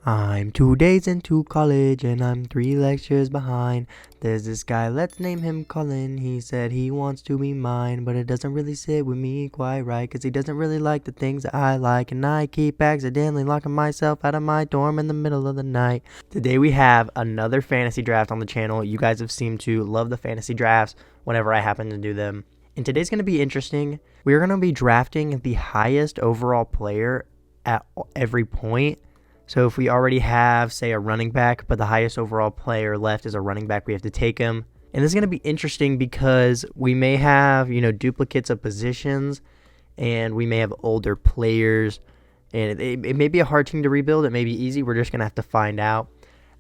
I'm 2 days into college and I'm 3 lectures behind. There's this guy, let's name him Colin. He said he wants to be mine, but it doesn't really sit with me quite right, 'cause he doesn't really like the things that I like, and I keep accidentally locking myself out of my dorm in the middle of the night. Today we have another fantasy draft on the channel. You guys have seemed to love the fantasy drafts whenever I happen to do them. And today's going to be interesting. We're going to be drafting the highest overall player at every point. So if we already have, say, a running back, but the highest overall player left is a running back, we have to take him. And this is going to be interesting because we may have, duplicates of positions, and we may have older players. And it may be a hard team to rebuild. It may be easy. We're just going to have to find out.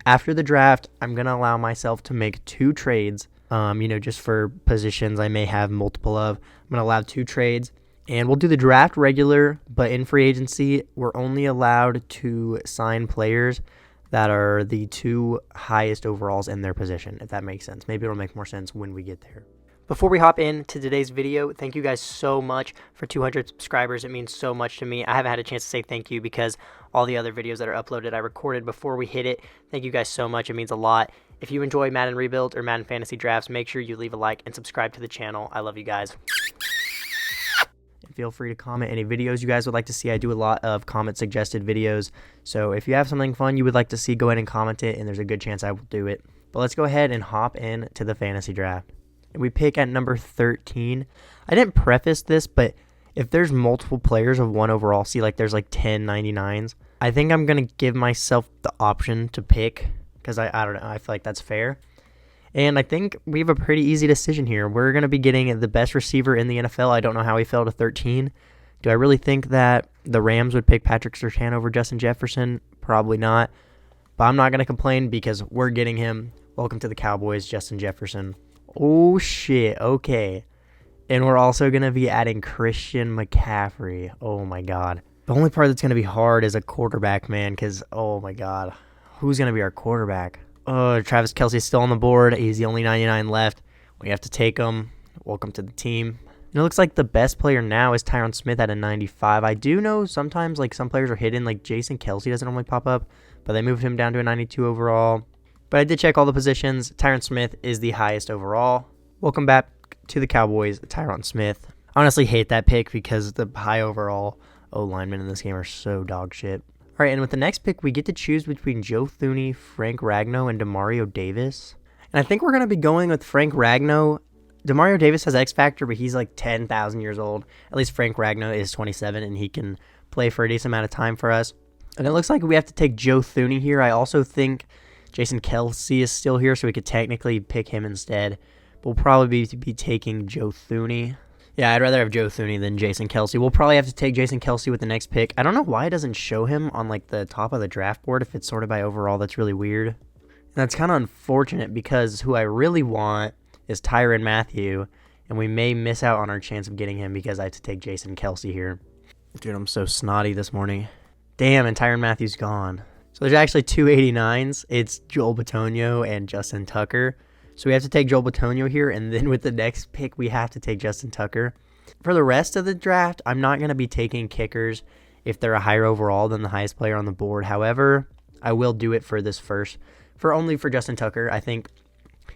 After the draft, I'm going to allow myself to make 2 trades, just for positions I may have multiple of. I'm going to allow 2 trades. And we'll do the draft regular, but in free agency, we're only allowed to sign players that are the 2 highest overalls in their position, if that makes sense. Maybe it'll make more sense when we get there. Before we hop into today's video, thank you guys so much for 200 subscribers. It means so much to me. I haven't had a chance to say thank you because all the other videos that are uploaded, I recorded before we hit it. Thank you guys so much. It means a lot. If you enjoy Madden Rebuild or Madden Fantasy Drafts, make sure you leave a like and subscribe to the channel. I love you guys. Feel free to comment any videos you guys would like to see. I do a lot of comment suggested videos. So if you have something fun you would like to see, go ahead and comment it, and there's a good chance I will do it. But let's go ahead and hop into the fantasy draft. And we pick at number 13. I didn't preface this, but if there's multiple players of 1 overall, see like there's like 10 99s, I think I'm going to give myself the option to pick because I don't know. I feel like that's fair. And I think we have a pretty easy decision here. We're going to be getting the best receiver in the NFL. I don't know how he fell to 13. Do I really think that the Rams would pick Patrick Surtain over Justin Jefferson? Probably not. But I'm not going to complain because we're getting him. Welcome to the Cowboys, Justin Jefferson. Oh, shit. Okay. And we're also going to be adding Christian McCaffrey. Oh, my God. The only part that's going to be hard is a quarterback, man, because, oh, my God. Who's going to be our quarterback? Travis Kelce's still on the board. He's the only 99 left. We have to take him. Welcome to the team. And it looks like the best player now is Tyron Smith at a 95. I do know sometimes like some players are hidden, like Jason Kelce doesn't normally pop up, but they moved him down to a 92 overall. But I did check all the positions. Tyron Smith is the highest overall. Welcome back to the Cowboys, Tyron Smith. I honestly hate that pick because the high overall O-linemen in this game are so dog shit. All right, and with the next pick, we get to choose between Joe Thuney, Frank Ragnow, and Demario Davis. And I think we're going to be going with Frank Ragnow. Demario Davis has X Factor, but he's like 10,000 years old. At least Frank Ragnow is 27, and he can play for a decent amount of time for us. And it looks like we have to take Joe Thuney here. I also think Jason Kelce is still here, so we could technically pick him instead. But we'll probably be taking Joe Thuney. Yeah, I'd rather have Joe Thuney than Jason Kelce. We'll probably have to take Jason Kelce with the next pick. I don't know why it doesn't show him on like the top of the draft board if it's sorted by overall. That's really weird. And that's kind of unfortunate because who I really want is Tyrann Mathieu, and we may miss out on our chance of getting him because I have to take Jason Kelce here. Dude, I'm so snotty this morning. Damn, and Tyrann Mathieu's gone. So there's actually 2 89s. It's Joel Bitonio and Justin Tucker. So we have to take Joel Bitonio here, and then with the next pick, we have to take Justin Tucker. For the rest of the draft, I'm not going to be taking kickers if they're a higher overall than the highest player on the board. However, I will do it for this first, only for Justin Tucker. I think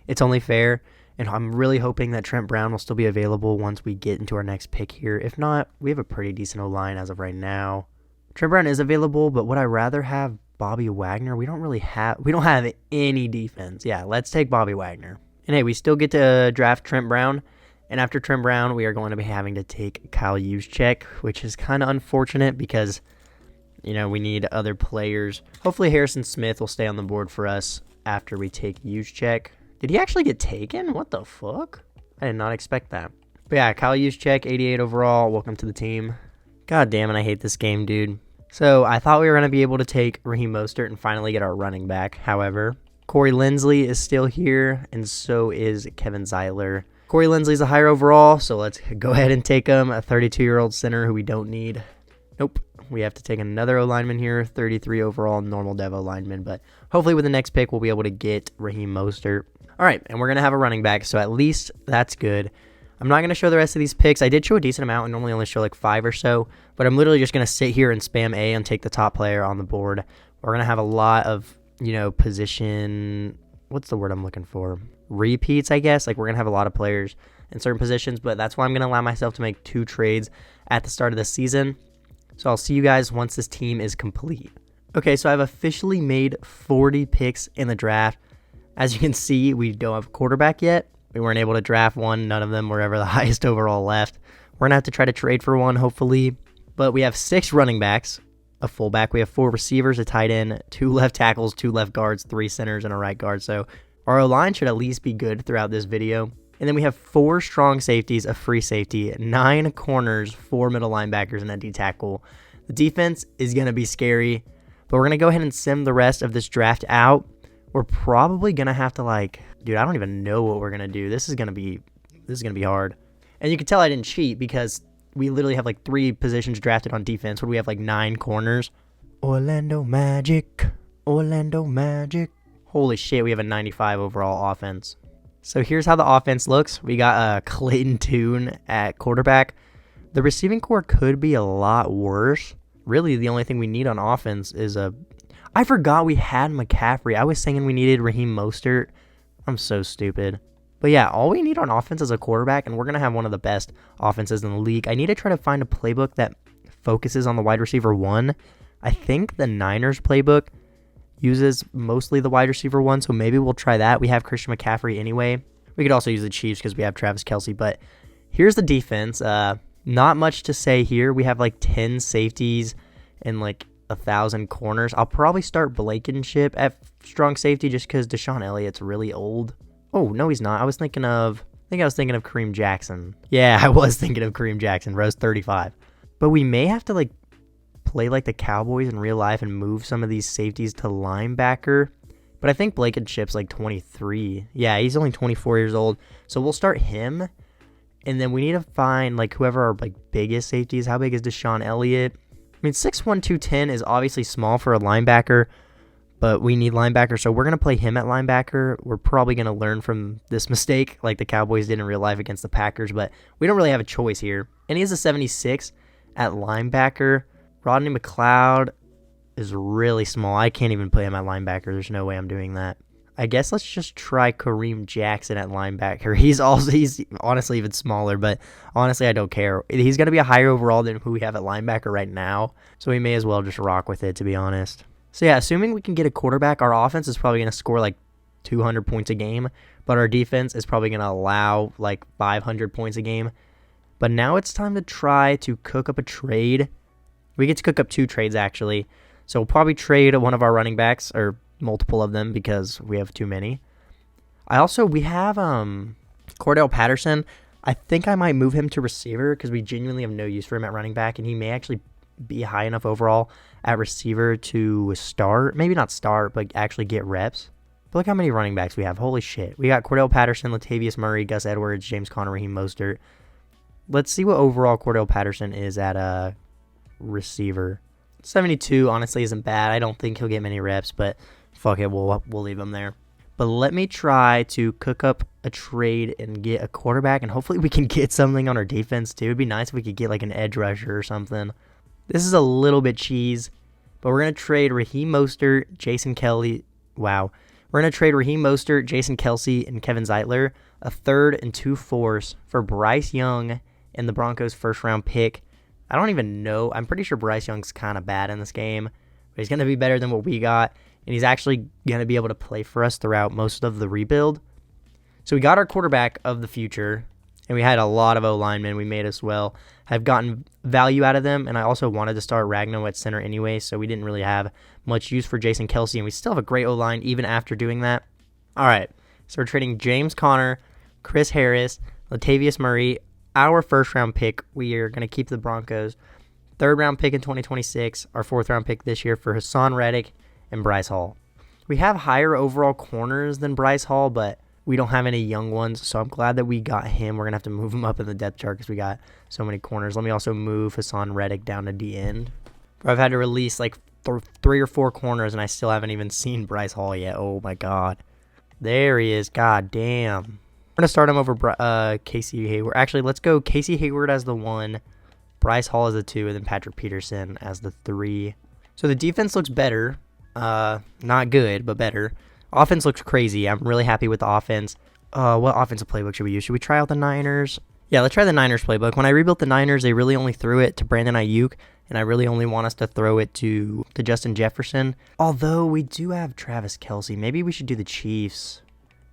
it's only fair, and I'm really hoping that Trent Brown will still be available once we get into our next pick here. If not, we have a pretty decent O-line as of right now. Trent Brown is available, but would I rather have Bobby Wagner? We don't have any defense. Yeah, let's take Bobby Wagner. And hey, we still get to draft Trent Brown. And after Trent Brown, we are going to be having to take Kyle Juszczyk, which is kind of unfortunate because, we need other players. Hopefully Harrison Smith will stay on the board for us after we take Juszczyk. Did he actually get taken? What the fuck? I did not expect that. But yeah, Kyle Juszczyk, 88 overall. Welcome to the team. God damn it, I hate this game, dude. So I thought we were going to be able to take Raheem Mostert and finally get our running back. However, Corey Linsley is still here, and so is Kevin Zeiler. Corey Linsley's a higher overall, so let's go ahead and take him, a 32-year-old center who we don't need. Nope. We have to take another O-lineman here, 33 overall, normal Devo lineman, but hopefully with the next pick, we'll be able to get Raheem Mostert. All right, and we're going to have a running back, so at least that's good. I'm not going to show the rest of these picks. I did show a decent amount. I normally only show like 5 or so, but I'm literally just going to sit here and spam A and take the top player on the board. We're going to have a lot of, position. What's the word I'm looking for? Repeats, I guess. Like, we're going to have a lot of players in certain positions, but that's why I'm going to allow myself to make 2 trades at the start of the season. So I'll see you guys once this team is complete. Okay, so I've officially made 40 picks in the draft. As you can see, we don't have a quarterback yet. We weren't able to draft one. None of them were ever the highest overall left. We're going to have to try to trade for one, hopefully. But we have 6 running backs, a fullback. We have 4 receivers, a tight end, 2 left tackles, 2 left guards, 3 centers, and a right guard. So our O-line should at least be good throughout this video. And then we have 4 strong safeties, a free safety, 9 corners, 4 middle linebackers, and a D-tackle. The defense is going to be scary, but we're going to go ahead and sim the rest of this draft out. We're probably going to have to, dude, I don't even know what we're going to do. This is going to be hard. And you can tell I didn't cheat because we literally have 3 positions drafted on defense where we have 9 corners. Orlando Magic. Orlando Magic. Holy shit, we have a 95 overall offense. So here's how the offense looks. We got Clayton Tune at quarterback. The receiving core could be a lot worse. Really, the only thing we need on offense is I forgot we had McCaffrey. I was thinking we needed Raheem Mostert. I'm so stupid. But yeah, all we need on offense is a quarterback, and we're going to have one of the best offenses in the league. I need to try to find a playbook that focuses on the wide receiver 1. I think the Niners playbook uses mostly the wide receiver 1, so maybe we'll try that. We have Christian McCaffrey anyway. We could also use the Chiefs because we have Travis Kelce. But here's the defense. Not much to say here. We have 10 safeties and 1,000 corners. I'll probably start Blankenship at strong safety just because Deshaun Elliott's really old. Oh, no, he's not. I was thinking of Kareem Jackson. Yeah, I was thinking of Kareem Jackson. Rose 35. But we may have to play like the Cowboys in real life and move some of these safeties to linebacker. But I think Blankenship's 23. Yeah, he's only 24 years old. So we'll start him. And then we need to find whoever our biggest safeties. How big is Deshaun Elliott? I mean, 6'1", 210 is obviously small for a linebacker, but we need linebacker, so we're going to play him at linebacker. We're probably going to learn from this mistake like the Cowboys did in real life against the Packers, but we don't really have a choice here. And he has a 76 at linebacker. Rodney McLeod is really small. I can't even play him at linebacker. There's no way I'm doing that. I guess let's just try Kareem Jackson at linebacker. He's honestly even smaller, but honestly, I don't care. He's going to be a higher overall than who we have at linebacker right now, so we may as well just rock with it, to be honest. So yeah, assuming we can get a quarterback, our offense is probably going to score 200 points a game, but our defense is probably going to allow 500 points a game. But now it's time to try to cook up a trade. We get to cook up 2 trades, actually. So we'll probably trade one of our running backs, or multiple of them because we have too many. We have Cordell Patterson. I think I might move him to receiver because we genuinely have no use for him at running back, and he may actually be high enough overall at receiver to start. Maybe not start, but actually get reps. But look how many running backs we have. Holy shit. We got Cordell Patterson, Latavius Murray, Gus Edwards, James Conner, Raheem Mostert. Let's see what overall Cordell Patterson is at receiver. 72 honestly isn't bad. I don't think he'll get many reps, but fuck it, we'll leave him there. But let me try to cook up a trade and get a quarterback, and hopefully we can get something on our defense too. It'd be nice if we could get an edge rusher or something. This is a little bit cheese, but we're going to trade Raheem Mostert, Jason Kelly. Wow. We're going to trade Raheem Mostert, Jason Kelce, and Kevin Zeitler, a 3rd and 2 fourths for Bryce Young and the Broncos' first-round pick. I don't even know. I'm pretty sure Bryce Young's kind of bad in this game, but he's going to be better than what we got, and he's actually going to be able to play for us throughout most of the rebuild. So we got our quarterback of the future, and we had a lot of O-linemen we made as well. Have gotten value out of them, and I also wanted to start Ragno at center anyway, so we didn't really have much use for Jason Kelce, and we still have a great O-line even after doing that. All right, so we're trading James Conner, Chris Harris, Latavius Murray, our first-round pick. We are going to keep the Broncos. 3rd-round pick in 2026, our 4th-round pick this year for Hassan Reddick and Bryce Hall. We have higher overall corners than Bryce Hall, but we don't have any young ones, so I'm glad that we got him. We're going to have to move him up in the depth chart because we got so many corners. Let me also move Hassan Reddick down to the end. I've had to release 3 or 4 corners, and I still haven't even seen Bryce Hall yet. Oh, my God. There he is. God damn. We're going to start him over Casey Hayward. Actually, let's go Casey Hayward as the 1, Bryce Hall as the 2, and then Patrick Peterson as the 3. So the defense looks better. Not good, but better. Offense looks crazy. I'm really happy with the offense. What offensive playbook should we use? Should we try out the Niners? Yeah, let's try the Niners playbook. When I rebuilt the Niners, they really only threw it to Brandon Ayuk, and I really only want us to throw it to Justin Jefferson. Although we do have Travis Kelce. Maybe we should do the Chiefs.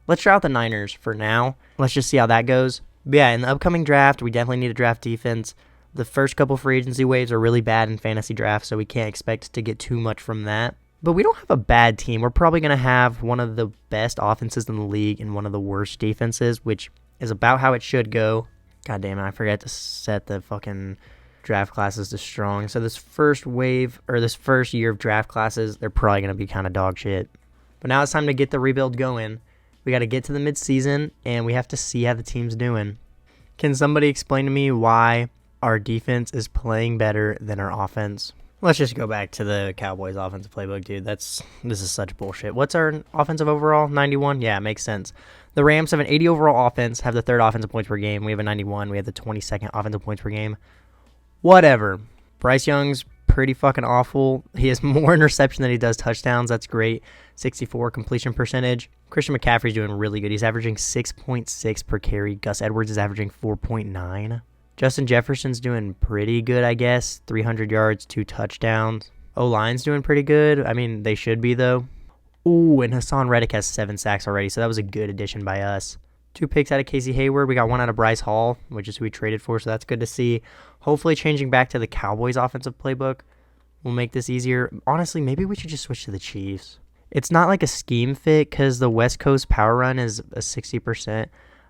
Let's try out the Niners for now. Let's just see how that goes. But yeah, in the upcoming draft, we definitely need a draft defense. The first couple free agency waves are really bad in fantasy drafts, so we can't expect to get too much from that. But we don't have a bad team. We're probably going to have one of the best offenses in the league and one of the worst defenses, which is about how it should go. God damn it, I forgot to set the fucking draft classes to strong. So this first wave, or this first year of draft classes, they're probably going to be kind of dog shit. But now it's time to get the rebuild going. We got to get to the midseason, and we have to see how the team's doing. Can somebody explain to me why our defense is playing better than our offense? Let's just go back to the Cowboys offensive playbook, dude. This is such bullshit. What's our offensive overall? 91? Yeah, it makes sense. The Rams have an 80 overall offense, have the third offensive points per game. We have a 91. We have the 22nd offensive points per game. Whatever. Bryce Young's pretty fucking awful. He has more interception than he does touchdowns. That's great. 64 completion percentage. Christian McCaffrey's doing really good. He's averaging 6.6 per carry. Gus Edwards is averaging 4.9. Justin Jefferson's doing pretty good, I guess. 300 yards, 2 touchdowns. O-line's doing pretty good. I mean, they should be, though. Ooh, and Hassan Reddick has 7 sacks already, so that was a good addition by us. 2 picks out of Casey Hayward. We got 1 out of Bryce Hall, which is who we traded for, so that's good to see. Hopefully changing back to the Cowboys offensive playbook will make this easier. Honestly, maybe we should just switch to the Chiefs. It's not like a scheme fit because the West Coast power run is a 60%.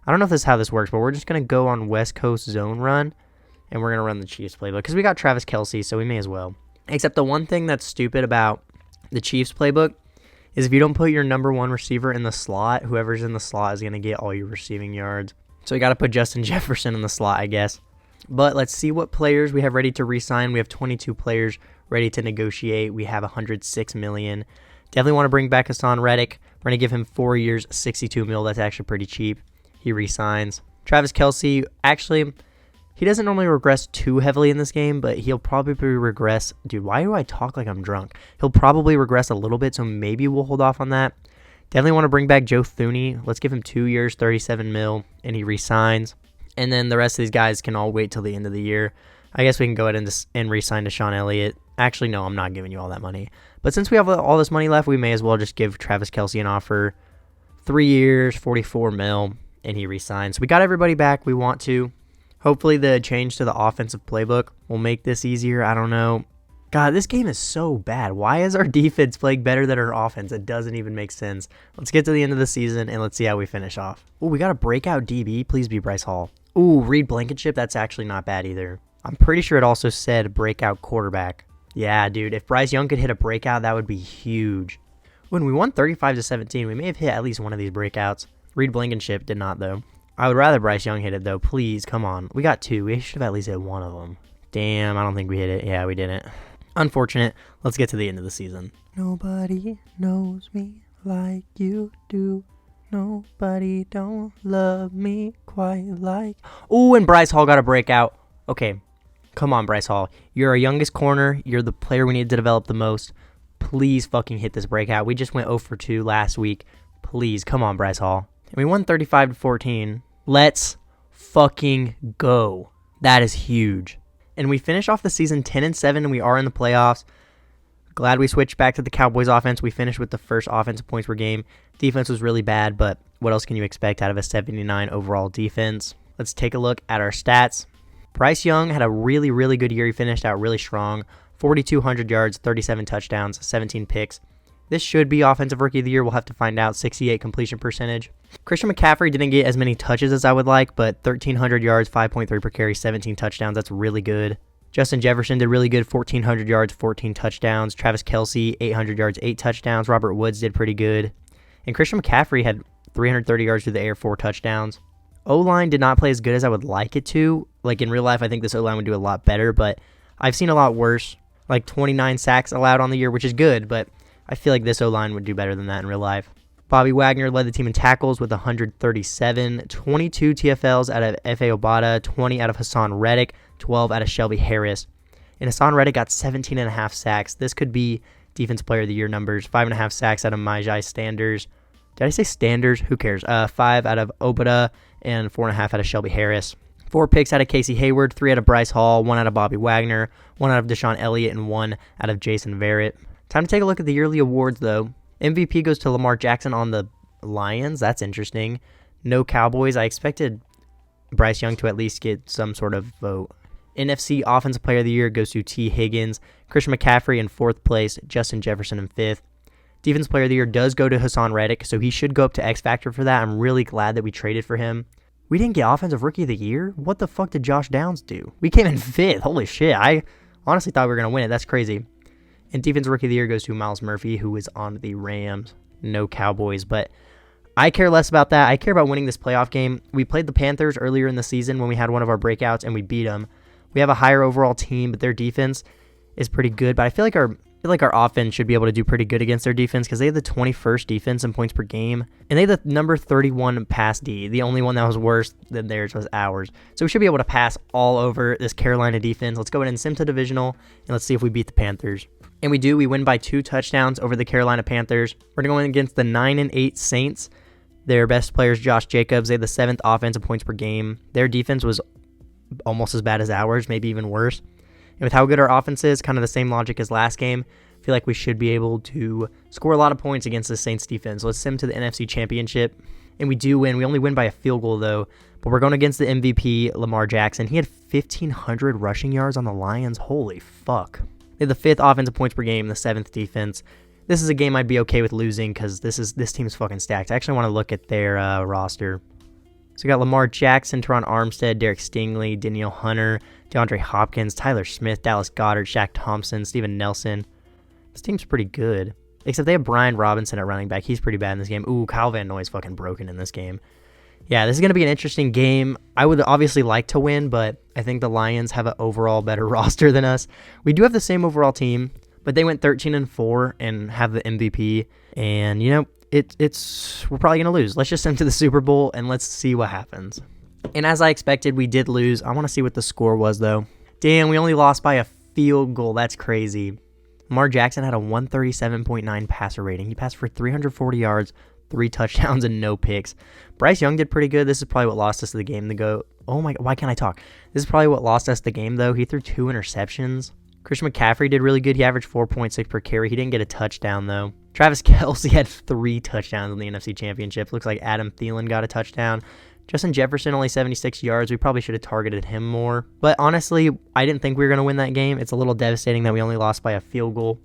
I don't know if this is how this works, but we're just going to go on West Coast zone run, and we're going to run the Chiefs playbook because we got Travis Kelce, so we may as well. Except the one thing that's stupid about the Chiefs playbook is if you don't put your number 1 receiver in the slot, whoever's in the slot is going to get all your receiving yards. So you got to put Justin Jefferson in the slot, I guess. But let's see what players we have ready to re-sign. We have 22 players ready to negotiate. We have $106 million. Definitely want to bring back Hassan Reddick. We're going to give him 4 years, $62 million. That's actually pretty cheap. He re-signs. Travis Kelce, actually, he doesn't normally regress too heavily in this game, but he'll probably regress. Dude, why do I talk like I'm drunk? He'll probably regress a little bit, so maybe we'll hold off on that. Definitely want to bring back Joe Thuney. Let's give him 2 years, $37 million, and he re-signs. And then the rest of these guys can all wait till the end of the year. I guess we can go ahead and re-sign Deshaun Elliott. Actually, no, I'm not giving you all that money. But since we have all this money left, we may as well just give Travis Kelce an offer. 3 years, $44 million, and he re-signs. So we got everybody back we want to. Hopefully the change to the offensive playbook will make this easier. I don't know. God, this game is so bad. Why is our defense playing better than our offense? It doesn't even make sense. Let's get to the end of the season, and let's see how we finish off. Oh, we got a breakout DB. Please be Bryce Hall. Ooh, Reed Blankenship. That's actually not bad either. I'm pretty sure it also said breakout quarterback. Yeah, dude. If Bryce Young could hit a breakout, that would be huge. When we won 35-17, we may have hit at least one of these breakouts. Reed Blankenship did not, though. I would rather Bryce Young hit it, though. Please, come on. We got 2. We should have at least hit one of them. Damn, I don't think we hit it. Yeah, we didn't. Unfortunate. Let's get to the end of the season. Nobody knows me like you do. Nobody don't love me quite like... Oh, and Bryce Hall got a breakout. Okay, come on, Bryce Hall. You're our youngest corner. You're the player we need to develop the most. Please fucking hit this breakout. We just went 0 for 2 last week. Please, come on, Bryce Hall. And we won 35-14. Let's fucking go. That is huge. And we finish off the season 10-7, and we are in the playoffs. Glad we switched back to the Cowboys offense. We finished with the first offensive points per game. Defense was really bad, but what else can you expect out of a 79 overall defense? Let's take a look at our stats. Bryce Young had a really, really good year. He finished out really strong. 4,200 yards, 37 touchdowns, 17 picks. This should be Offensive Rookie of the Year. We'll have to find out. 68 completion percentage. Christian McCaffrey didn't get as many touches as I would like, but 1,300 yards, 5.3 per carry, 17 touchdowns. That's really good. Justin Jefferson did really good. 1,400 yards, 14 touchdowns. Travis Kelce, 800 yards, 8 touchdowns. Robert Woods did pretty good. And Christian McCaffrey had 330 yards through the air, 4 touchdowns. O-line did not play as good as I would like it to. Like in real life, I think this O-line would do a lot better, but I've seen a lot worse. Like 29 sacks allowed on the year, which is good, but I feel like this O-line would do better than that in real life. Bobby Wagner led the team in tackles with 137, 22 TFLs out of F.A. Obata, 20 out of Hassan Reddick, 12 out of Shelby Harris. And Hassan Reddick got 17.5 sacks. This could be Defense Player of the Year numbers. 5.5 sacks out of Myjai Standers. Did I say Standers? Who cares? 5 out of Obada and 4.5 out of Shelby Harris. 4 picks out of Casey Hayward, 3 out of Bryce Hall, 1 out of Bobby Wagner, 1 out of Deshaun Elliott, and 1 out of Jason Verrett. Time to take a look at the yearly awards, though. MVP goes to Lamar Jackson on the Lions. That's interesting. No Cowboys. I expected Bryce Young to at least get some sort of vote. NFC Offensive Player of the Year goes to T. Higgins. Christian McCaffrey in 4th place. Justin Jefferson in 5th. Defense Player of the Year does go to Hassan Reddick, so he should go up to X Factor for that. I'm really glad that we traded for him. We didn't get Offensive Rookie of the Year? What the fuck did Josh Downs do? We came in 5th. Holy shit. I honestly thought we were going to win it. That's crazy. And Defensive Rookie of the Year goes to Miles Murphy, who is on the Rams. No Cowboys, but I care less about that. I care about winning this playoff game. We played the Panthers earlier in the season when we had one of our breakouts, and we beat them. We have a higher overall team, but their defense is pretty good. But I feel like our offense should be able to do pretty good against their defense because they have the 21st defense in points per game, and they have the number 31 pass D. The only one that was worse than theirs was ours. So we should be able to pass all over this Carolina defense. Let's go ahead and sim to divisional, and let's see if we beat the Panthers. And we do. We win by 2 touchdowns over the Carolina Panthers. We're going against the 9-8 Saints. Their best player is Josh Jacobs. They have the 7th offensive points per game. Their defense was almost as bad as ours, maybe even worse. And with how good our offense is, kind of the same logic as last game, I feel like we should be able to score a lot of points against the Saints defense. Let's sim to the NFC Championship. And we do win. We only win by a field goal, though. But we're going against the MVP, Lamar Jackson. He had 1,500 rushing yards on the Lions. Holy fuck. They have the 5th offensive points per game, the 7th defense. This is a game I'd be okay with losing because this team's fucking stacked. I actually want to look at their roster. So we got Lamar Jackson, Teron Armstead, Derek Stingley, Danielle Hunter, DeAndre Hopkins, Tyler Smith, Dallas Goedert, Shaq Thompson, Steven Nelson. This team's pretty good. Except they have Brian Robinson at running back. He's pretty bad in this game. Ooh, Kyle Van Noy's fucking broken in this game. Yeah, this is going to be an interesting game. I would obviously like to win, but I think the Lions have an overall better roster than us. We do have the same overall team, but they went 13-4 and have the MVP. And, you know, we're probably going to lose. Let's just send to the Super Bowl and let's see what happens. And as I expected, we did lose. I want to see what the score was, though. Damn, we only lost by a field goal. That's crazy. Lamar Jackson had a 137.9 passer rating. He passed for 340 yards, 3 touchdowns, and no picks. Bryce Young did pretty good. This is probably what lost us the game. Oh my God, why can't I talk? This is probably what lost us the game, though. He threw 2 interceptions. Christian McCaffrey did really good. He averaged 4.6 per carry. He didn't get a touchdown, though. Travis Kelce had 3 touchdowns in the NFC Championship. Looks like Adam Thielen got a touchdown. Justin Jefferson, only 76 yards. We probably should have targeted him more. But honestly, I didn't think we were going to win that game. It's a little devastating that we only lost by a field goal.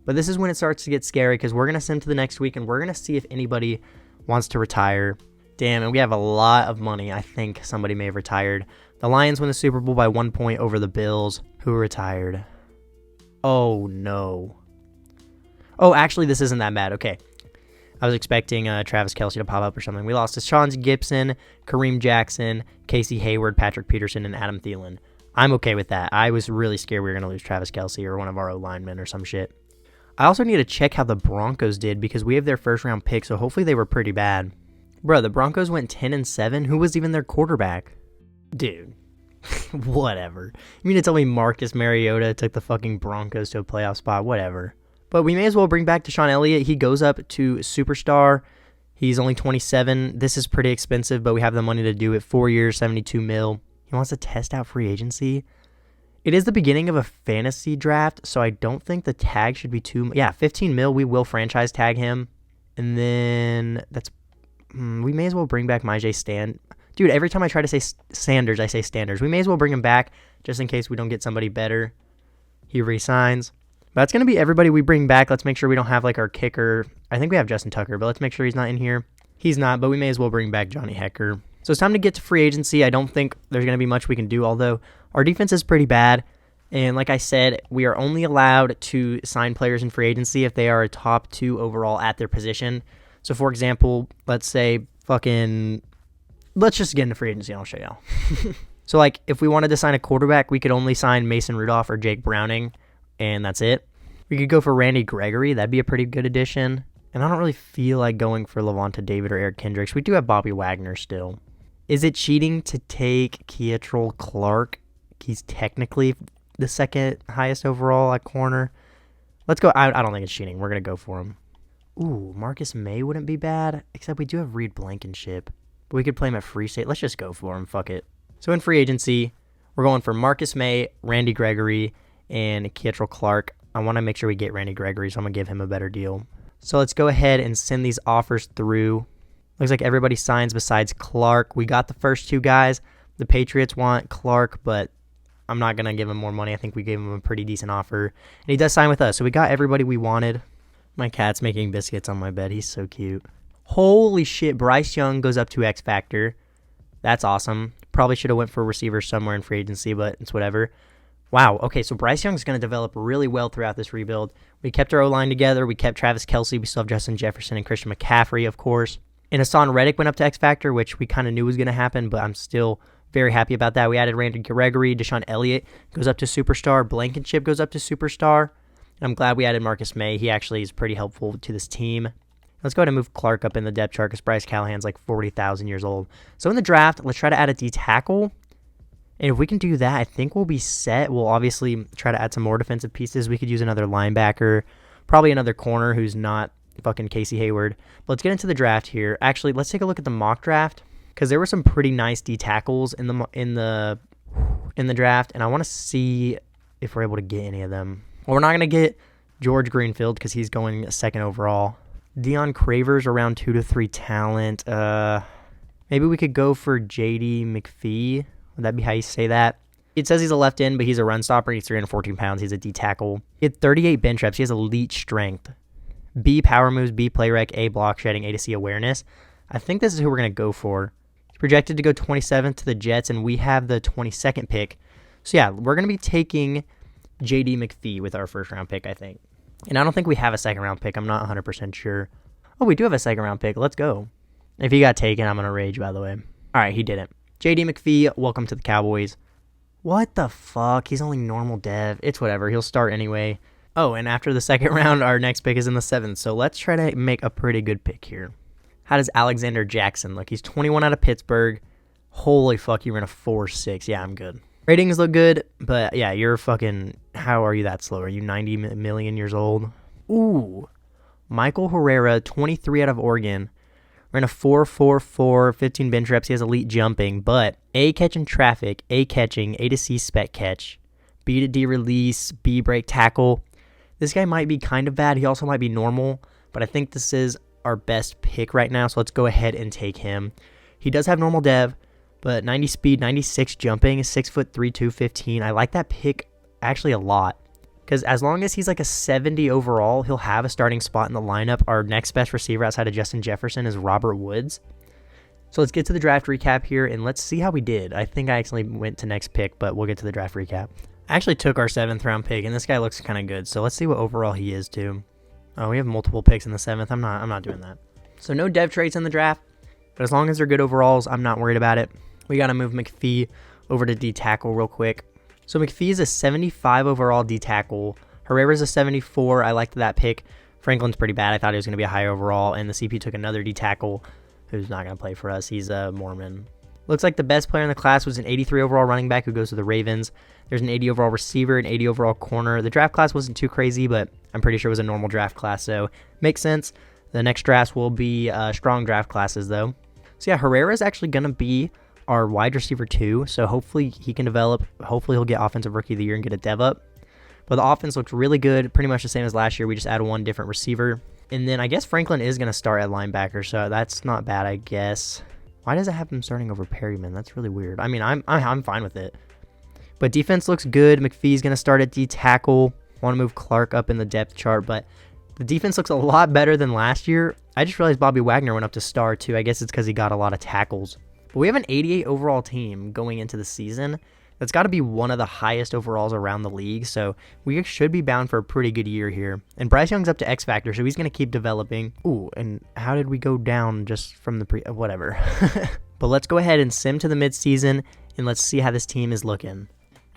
But this is when it starts to get scary because we're going to sim to the next week and we're going to see if anybody wants to retire. Damn, and we have a lot of money. I think somebody may have retired. The Lions win the Super Bowl by 1 point over the Bills. Who retired? Oh, no. Oh, actually, this isn't that bad. Okay. I was expecting Travis Kelce to pop up or something. We lost to Sean Gibson, Kareem Jackson, Casey Hayward, Patrick Peterson, and Adam Thielen. I'm okay with that. I was really scared we were going to lose Travis Kelce or one of our O-linemen or some shit. I also need to check how the Broncos did because we have their first-round pick, so hopefully they were pretty bad. Bro, the Broncos went 10-7. Who was even their quarterback? Dude. Whatever. You mean to tell me Marcus Mariota took the fucking Broncos to a playoff spot? Whatever. But we may as well bring back Deshaun Elliott. He goes up to superstar. He's only 27. This is pretty expensive, but we have the money to do it. 4 years, 72 mil. He wants to test out free agency. It is the beginning of a fantasy draft, so I don't think the tag should be too... Yeah, 15 mil. We will franchise tag him. And then that's... we may as well bring back Myjai Stan. Dude, every time I try to say Sanders, I say Standers. We may as well bring him back just in case we don't get somebody better. He resigns. That's going to be everybody we bring back. Let's make sure we don't have like our kicker. I think we have Justin Tucker, but let's make sure he's not in here. He's not, but we may as well bring back Johnny Hecker. So it's time to get to free agency. I don't think there's going to be much we can do, although our defense is pretty bad. And like I said, we are only allowed to sign players in free agency if they are a top 2 overall at their position. So for example, let's say let's just get into free agency and I'll show y'all. So like if we wanted to sign a quarterback, we could only sign Mason Rudolph or Jake Browning. And that's it. We could go for Randy Gregory. That'd be a pretty good addition. And I don't really feel like going for Levonta David or Eric Kendricks. We do have Bobby Wagner still. Is it cheating to take Keatrell Clark? He's technically the second highest overall at corner. Let's go. I don't think it's cheating. We're going to go for him. Ooh, Marcus May wouldn't be bad, except we do have Reed Blankenship. But we could play him at free state. Let's just go for him. Fuck it. So in free agency, we're going for Marcus May, Randy Gregory, and Keatrell Clark. I want to make sure we get Randy Gregory, so I'm going to give him a better deal. So let's go ahead and send these offers through. Looks like everybody signs besides Clark. We got the first two guys. The Patriots want Clark, but I'm not going to give him more money. I think we gave him a pretty decent offer. And he does sign with us, so we got everybody we wanted. My cat's making biscuits on my bed. He's so cute. Holy shit, Bryce Young goes up to X Factor. That's awesome. Probably should have went for a receiver somewhere in free agency, but it's whatever. Wow, okay, so Bryce Young's going to develop really well throughout this rebuild. We kept our O-line together. We kept Travis Kelce. We still have Justin Jefferson and Christian McCaffrey, of course. And Hassan Reddick went up to X Factor, which we kind of knew was going to happen, but I'm still very happy about that. We added Randy Gregory. Deshaun Elliott goes up to Superstar. Blankenship goes up to Superstar. And I'm glad we added Marcus May. He actually is pretty helpful to this team. Let's go ahead and move Clark up in the depth chart because Bryce Callahan's like 40,000 years old. So in the draft, let's try to add a D-tackle. And if we can do that, I think we'll be set. We'll obviously try to add some more defensive pieces. We could use another linebacker, probably another corner who's not fucking Casey Hayward. But let's get into the draft here. Actually, let's take a look at the mock draft because there were some pretty nice D-tackles in the draft, and I want to see if we're able to get any of them. Well, we're not going to get George Greenfield because he's going second overall. Deion Cravers around 2 to 3 talent. Maybe we could go for J.D. McPhee. Would that be how you say that? It says he's a left end, but he's a run stopper. He's 314 pounds. He's a D-tackle. He had 38 bench reps. He has elite strength. B, power moves. B, play rec. A, block shedding. A to C, awareness. I think this is who we're going to go for. He's projected to go 27th to the Jets, and we have the 22nd pick. So, yeah, we're going to be taking J.D. McPhee with our first-round pick, I think. And I don't think we have a second-round pick. I'm not 100% sure. Oh, we do have a second-round pick. Let's go. If he got taken, I'm going to rage, by the way. All right, he didn't. J.D. McPhee, welcome to the Cowboys. What the fuck? He's only normal dev. It's whatever. He'll start anyway. Oh, and after the second round, our next pick is in the 7th. So let's try to make a pretty good pick here. How does Alexander Jackson look? He's 21 out of Pittsburgh. Holy fuck, you ran a 4.6. Yeah, I'm good. Ratings look good, but yeah, you're fucking... How are you that slow? Are you 90 million years old? Ooh. Michael Herrera, 23 out of Oregon. Ran a 4.44, 15 bench reps. He has elite jumping, but A, catching traffic, A, catching, A to C, spec catch, B to D, release, B, break tackle. This guy might be kind of bad. He also might be normal, but I think this is our best pick right now, so let's go ahead and take him. He does have normal dev, but 90 speed, 96 jumping, 6'3", 215. I like that pick actually a lot. Because as long as he's like a 70 overall, he'll have a starting spot in the lineup. Our next best receiver outside of Justin Jefferson is Robert Woods. So let's get to the draft recap here, and let's see how we did. I think I actually went to next pick, but we'll get to the draft recap. I actually took our 7th round pick, and this guy looks kind of good. So let's see what overall he is too. Oh, we have multiple picks in the 7th. I'm not doing that. So no dev traits in the draft, but as long as they're good overalls, I'm not worried about it. We got to move McPhee over to D-tackle real quick. So McPhee is a 75 overall D-tackle. Herrera's a 74. I liked that pick. Franklin's pretty bad. I thought he was going to be a high overall. And the CP took another D-tackle who's not going to play for us. He's a Mormon. Looks like the best player in the class was an 83 overall running back who goes to the Ravens. There's an 80 overall receiver, an 80 overall corner. The draft class wasn't too crazy, but I'm pretty sure it was a normal draft class. So makes sense. The next drafts will be strong draft classes though. So yeah, Herrera is actually going to be our wide receiver too, so hopefully he can develop. Hopefully he'll get offensive rookie of the year and get a dev up. But the offense looks really good, pretty much the same as last year. We just added one different receiver. And then I guess Franklin is going to start at linebacker, so that's not bad, I guess. Why does it have him starting over Perryman? That's really weird. I mean, I'm fine with it. But defense looks good. McPhee's going to start at D-tackle. Want to move Clark up in the depth chart, but the defense looks a lot better than last year. I just realized Bobby Wagner went up to star too. I guess it's because he got a lot of tackles. But we have an 88 overall team going into the season. That's got to be one of the highest overalls around the league, so we should be bound for a pretty good year here. And Bryce Young's up to X Factor, so he's going to keep developing. Ooh, and how did we go down just from the whatever. But let's go ahead and sim to the midseason, and let's see how this team is looking.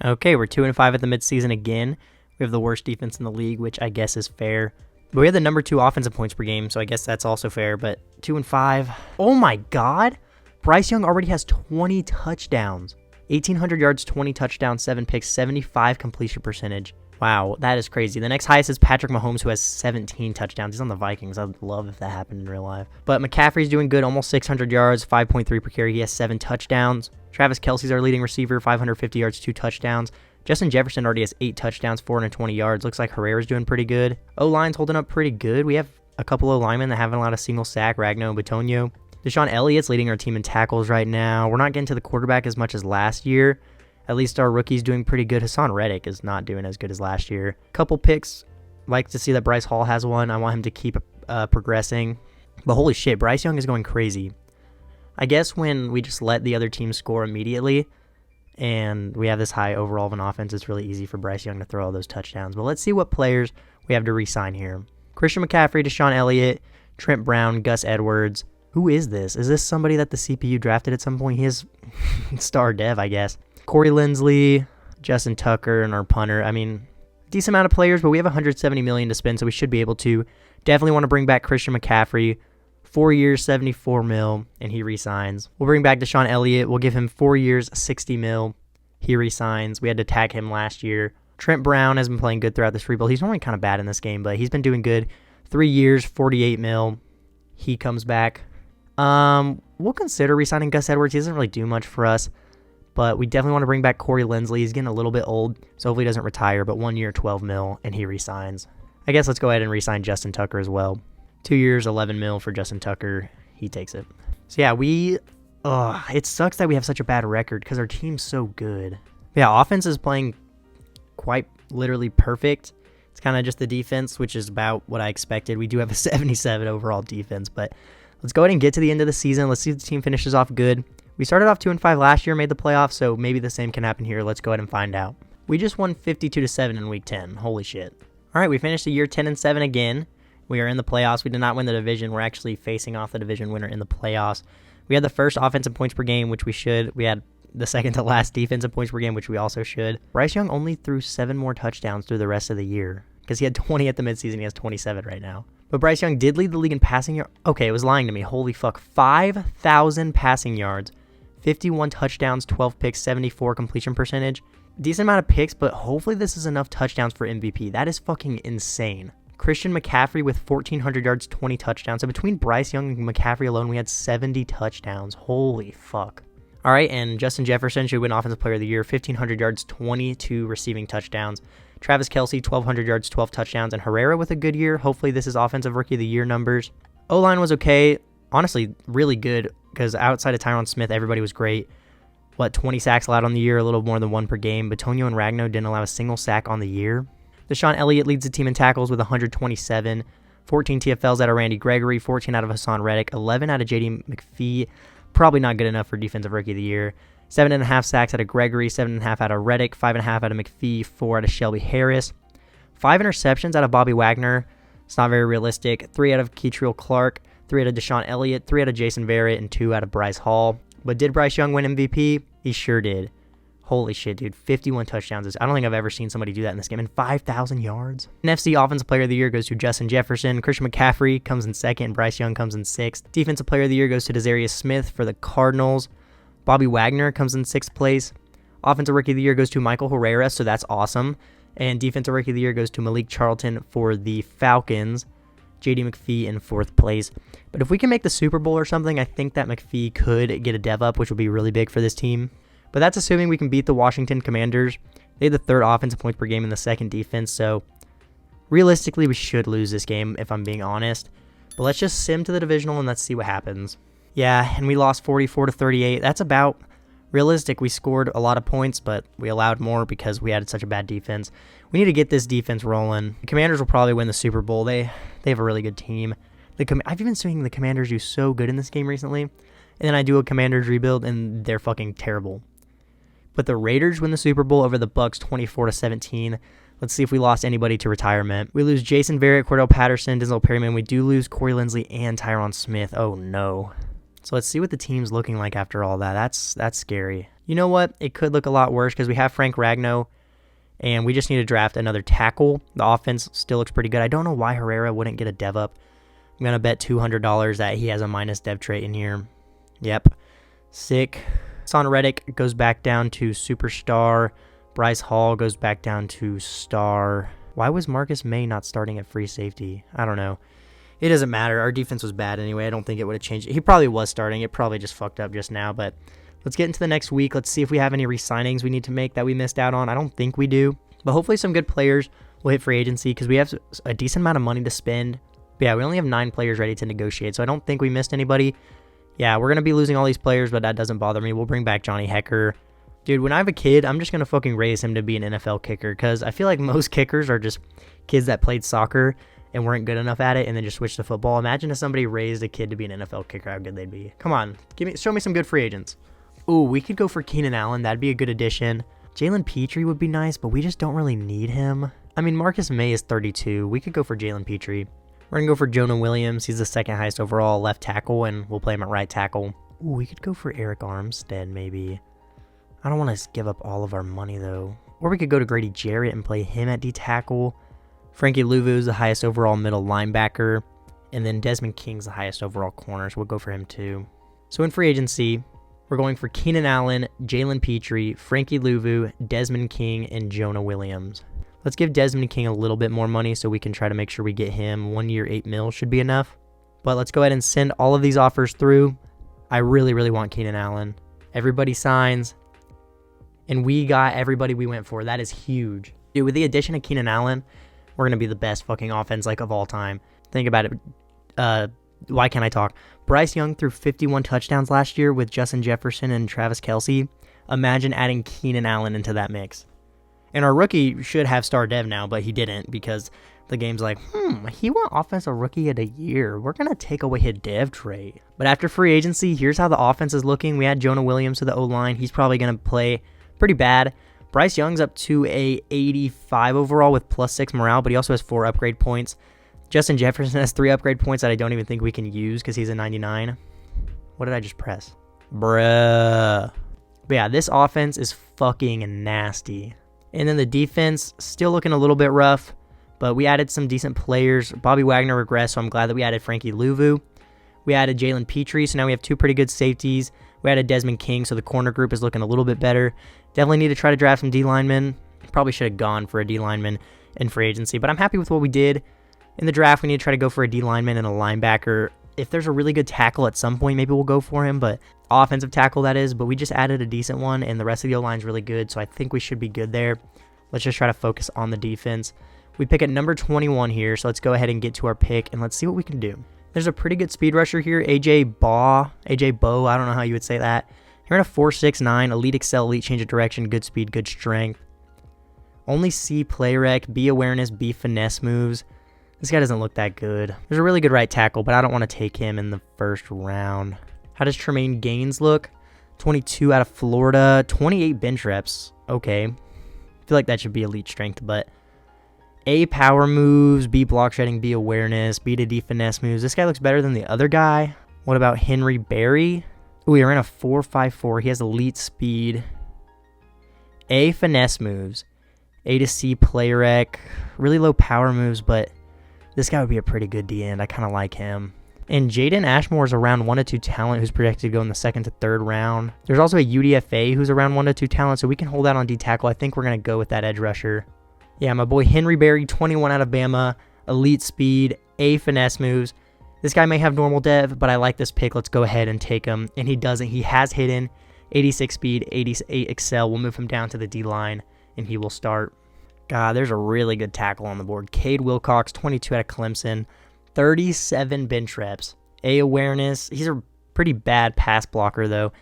Okay, we're 2-5 at the midseason again. We have the worst defense in the league, which I guess is fair. But we have the number 2 offensive points per game, so I guess that's also fair. But 2-5. Oh my God! Bryce Young already has 20 touchdowns. 1,800 yards, 20 touchdowns, 7 picks, 75 completion percentage. Wow, that is crazy. The next highest is Patrick Mahomes, who has 17 touchdowns. He's on the Vikings. I'd love if that happened in real life. But McCaffrey's doing good, almost 600 yards, 5.3 per carry. He has 7 touchdowns. Travis Kelce's our leading receiver, 550 yards, 2 touchdowns. Justin Jefferson already has 8 touchdowns, 420 yards. Looks like Herrera's doing pretty good. O-line's holding up pretty good. We have a couple of linemen that haven't allowed a single sack, Ragno and Bitonio. Deshaun Elliott's leading our team in tackles right now. We're not getting to the quarterback as much as last year. At least our rookie's doing pretty good. Hassan Reddick is not doing as good as last year. Couple picks. Like to see that Bryce Hall has one. I want him to keep progressing. But holy shit, Bryce Young is going crazy. I guess when we just let the other team score immediately and we have this high overall of an offense, it's really easy for Bryce Young to throw all those touchdowns. But let's see what players we have to re-sign here. Christian McCaffrey, Deshaun Elliott, Trent Brown, Gus Edwards. Who is this? Is this somebody that the CPU drafted at some point? He is star dev, I guess. Corey Linsley, Justin Tucker, and our punter. I mean, decent amount of players, but we have $170 million to spend, so we should be able to. Definitely want to bring back Christian McCaffrey. 4 years, $74 million, and he resigns. We'll bring back Deshaun Elliott. We'll give him 4 years, $60 million. He resigns. We had to tag him last year. Trent Brown has been playing good throughout this rebuild. He's normally kind of bad in this game, but he's been doing good. 3 years, $48 million. He comes back. We'll consider resigning Gus Edwards. He doesn't really do much for us. But we definitely want to bring back Corey Linsley. He's getting a little bit old, so hopefully he doesn't retire. But 1 year, $12 million, and he resigns. I guess let's go ahead and resign Justin Tucker as well. 2 years, $11 million for Justin Tucker. He takes it. So yeah, it sucks that we have such a bad record because our team's so good. Yeah, offense is playing quite literally perfect. It's kind of just the defense, which is about what I expected. We do have a 77 overall defense, but let's go ahead and get to the end of the season. Let's see if the team finishes off good. We started off 2-5 last year, made the playoffs, so maybe the same can happen here. Let's go ahead and find out. We just won 52-7 in week 10. Holy shit. All right, we finished the year 10-7 again. We are in the playoffs. We did not win the division. We're actually facing off the division winner in the playoffs. We had the first offensive points per game, which we should. We had the second to last defensive points per game, which we also should. Bryce Young only threw 7 more touchdowns through the rest of the year because he had 20 at the midseason. He has 27 right now. But Bryce Young did lead the league in passing yards. Okay, it was lying to me. Holy fuck. 5,000 passing yards. 51 touchdowns, 12 picks, 74 completion percentage. Decent amount of picks, but hopefully this is enough touchdowns for MVP. That is fucking insane. Christian McCaffrey with 1,400 yards, 20 touchdowns. So between Bryce Young and McCaffrey alone, we had 70 touchdowns. Holy fuck. All right, and Justin Jefferson should win Offensive Player of the Year. 1,500 yards, 22 receiving touchdowns. Travis Kelce, 1,200 yards, 12 touchdowns. And Herrera with a good year. Hopefully this is Offensive Rookie of the Year numbers. O-line was okay. Honestly, really good. Because outside of Tyron Smith, everybody was great. 20 sacks allowed on the year, a little more than 1 per game. Bitonio and Ragno didn't allow a single sack on the year. Deshaun Elliott leads the team in tackles with 127. 14 TFLs out of Randy Gregory, 14 out of Hassan Reddick, 11 out of JD McPhee. Probably not good enough for Defensive Rookie of the Year. 7.5 sacks out of Gregory, 7.5 out of Reddick, 5.5 out of McPhee, 4 out of Shelby Harris. 5 interceptions out of Bobby Wagner. It's not very realistic. 3 out of Keitrell Clark. 3 out of Deshaun Elliott, 3 out of Jason Verrett, and 2 out of Bryce Hall. But did Bryce Young win MVP? He sure did. Holy shit, dude. 51 touchdowns. I don't think I've ever seen somebody do that in this game. And 5,000 yards. NFC Offensive Player of the Year goes to Justin Jefferson. Christian McCaffrey comes in second, and Bryce Young comes in sixth. Defensive Player of the Year goes to Desarius Smith for the Cardinals. Bobby Wagner comes in sixth place. Offensive Rookie of the Year goes to Michael Herrera, so that's awesome. And Defensive Rookie of the Year goes to Malik Charlton for the Falcons. JD McPhee in fourth place. But if we can make the Super Bowl or something, I think that McPhee could get a dev up, which would be really big for this team. But that's assuming we can beat the Washington Commanders. They had the 3rd offensive points per game and the 2nd defense, so realistically we should lose this game if I'm being honest. But let's just sim to the divisional and let's see what happens. Yeah, and we lost 44-38. That's about realistic. We scored a lot of points, but we allowed more because we had such a bad defense. We need to get this defense rolling. The Commanders will probably win the Super Bowl. They have a really good team. I've even seen the Commanders do so good in this game recently, and then I do a Commanders rebuild, and they're fucking terrible. But the Raiders win the Super Bowl over the Bucs 24-17. Let's see if we lost anybody to retirement. We lose Jason Verrett, Cordell Patterson, Denzel Perryman. We do lose Corey Linsley and Tyron Smith. Oh, no. So let's see what the team's looking like after all that. That's scary. You know what? It could look a lot worse because we have Frank Ragno, and we just need to draft another tackle. The offense still looks pretty good. I don't know why Herrera wouldn't get a dev up. I'm going to bet $200 that he has a minus dev trait in here. Yep. Sick. Hassan Reddick goes back down to superstar. Bryce Hall goes back down to star. Why was Marcus May not starting at free safety? I don't know. It doesn't matter. Our defense was bad anyway. I don't think it would have changed. He probably was starting. It probably just fucked up just now. But let's get into the next week. Let's see if we have any re-signings we need to make that we missed out on. I don't think we do. But hopefully some good players will hit free agency because we have a decent amount of money to spend. But yeah, we only have 9 players ready to negotiate. So I don't think we missed anybody. Yeah, we're going to be losing all these players, but that doesn't bother me. We'll bring back Johnny Hecker. Dude, when I have a kid, I'm just going to fucking raise him to be an NFL kicker because I feel like most kickers are just kids that played soccer and weren't good enough at it and then just switched to football. Imagine if somebody raised a kid to be an NFL kicker, how good they'd be. Come on, show me some good free agents. Ooh, we could go for Keenan Allen. That'd be a good addition. Jalen Petrie would be nice, but we just don't really need him. I mean, Marcus May is 32. We could go for Jalen Petrie. We're going to go for Jonah Williams. He's the second highest overall left tackle, and we'll play him at right tackle. Ooh, we could go for Eric Armstead, maybe. I don't want to give up all of our money, though. Or we could go to Grady Jarrett and play him at D tackle. Frankie Louvu is the highest overall middle linebacker. And then Desmond King's the highest overall corner, so we'll go for him too. So in free agency, we're going for Keenan Allen, Jalen Petrie, Frankie Louvu, Desmond King, and Jonah Williams. Let's give Desmond King a little bit more money so we can try to make sure we get him. 1 year, $8 million should be enough. But let's go ahead and send all of these offers through. I really, really want Keenan Allen. Everybody signs. And we got everybody we went for. That is huge. Dude, with the addition of Keenan Allen, we're going to be the best fucking offense of all time. Think about it. Why can't I talk? Bryce Young threw 51 touchdowns last year with Justin Jefferson and Travis Kelce. Imagine adding Keenan Allen into that mix. And our rookie should have star dev now, but he didn't because the game's like, he won offensive rookie of the year. We're going to take away his dev trait. But after free agency, here's how the offense is looking. We had Jonah Williams to the O-line. He's probably going to play pretty bad. Bryce Young's up to a 85 overall with +6 morale, but he also has 4 upgrade points. Justin Jefferson has 3 upgrade points that I don't even think we can use because he's a 99. What did I just press? Bruh. But yeah, this offense is fucking nasty. And then the defense, still looking a little bit rough, but we added some decent players. Bobby Wagner regressed, so I'm glad that we added Frankie Louvu. We added Jalen Petrie, so now we have 2 pretty good safeties. We added Desmond King, so the corner group is looking a little bit better. Definitely need to try to draft some D-linemen. Probably should have gone for a D-lineman in free agency, but I'm happy with what we did. In the draft, we need to try to go for a D-lineman and a linebacker. If there's a really good tackle at some point, maybe we'll go for him, but offensive tackle that is. But we just added a decent one, and the rest of the O-line is really good, so I think we should be good there. Let's just try to focus on the defense. We pick at number 21 here, so let's go ahead and get to our pick, and let's see what we can do. There's a pretty good speed rusher here, AJ Bow, I don't know how you would say that. Here in a 4.69, elite excel, elite change of direction, good speed, good strength. Only C play rec, B awareness, B finesse moves. This guy doesn't look that good. There's a really good right tackle, but I don't want to take him in the first round. How does Tremaine Gaines look? 22 out of Florida, 28 bench reps. Okay. I feel like that should be elite strength, but A power moves, B block shedding, B awareness, B to D finesse moves. This guy looks better than the other guy. What about Henry Berry? Ooh, we are in a 4.54. He has elite speed. A finesse moves. A to C play rec. Really low power moves, but this guy would be a pretty good D-end. I kind of like him. And Jaden Ashmore is a round 1 to 2 talent who's projected to go in the 2nd to 3rd round. There's also a UDFA who's around 1 to 2 talent, so we can hold out on D tackle. I think we're going to go with that edge rusher. Yeah, my boy Henry Berry, 21 out of Bama, elite speed, A finesse moves. This guy may have normal dev, but I like this pick. Let's go ahead and take him. And he doesn't. He has hidden 86 speed, 88 excel. We'll move him down to the D-line, and he will start. God, there's a really good tackle on the board. Cade Wilcox, 22 out of Clemson, 37 bench reps. A awareness. He's a pretty bad pass blocker, though.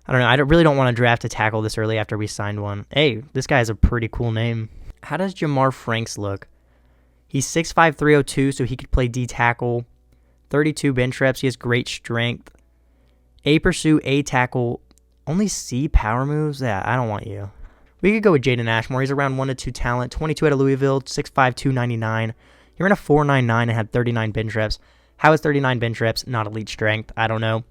I don't know. I really don't want to draft a tackle this early after we signed one. Hey, this guy has a pretty cool name. How does Jamar Franks look? He's 6'5", 302, so he could play D tackle. 32 bench reps. He has great strength. A pursuit, A tackle. Only C power moves? Yeah, I don't want you. We could go with Jaden Ashmore. He's around 1 to 2 talent. 22 out of Louisville. 6'5", 299. You're in a 4.99 and had 39 bench reps. How is 39 bench reps not elite strength? I don't know.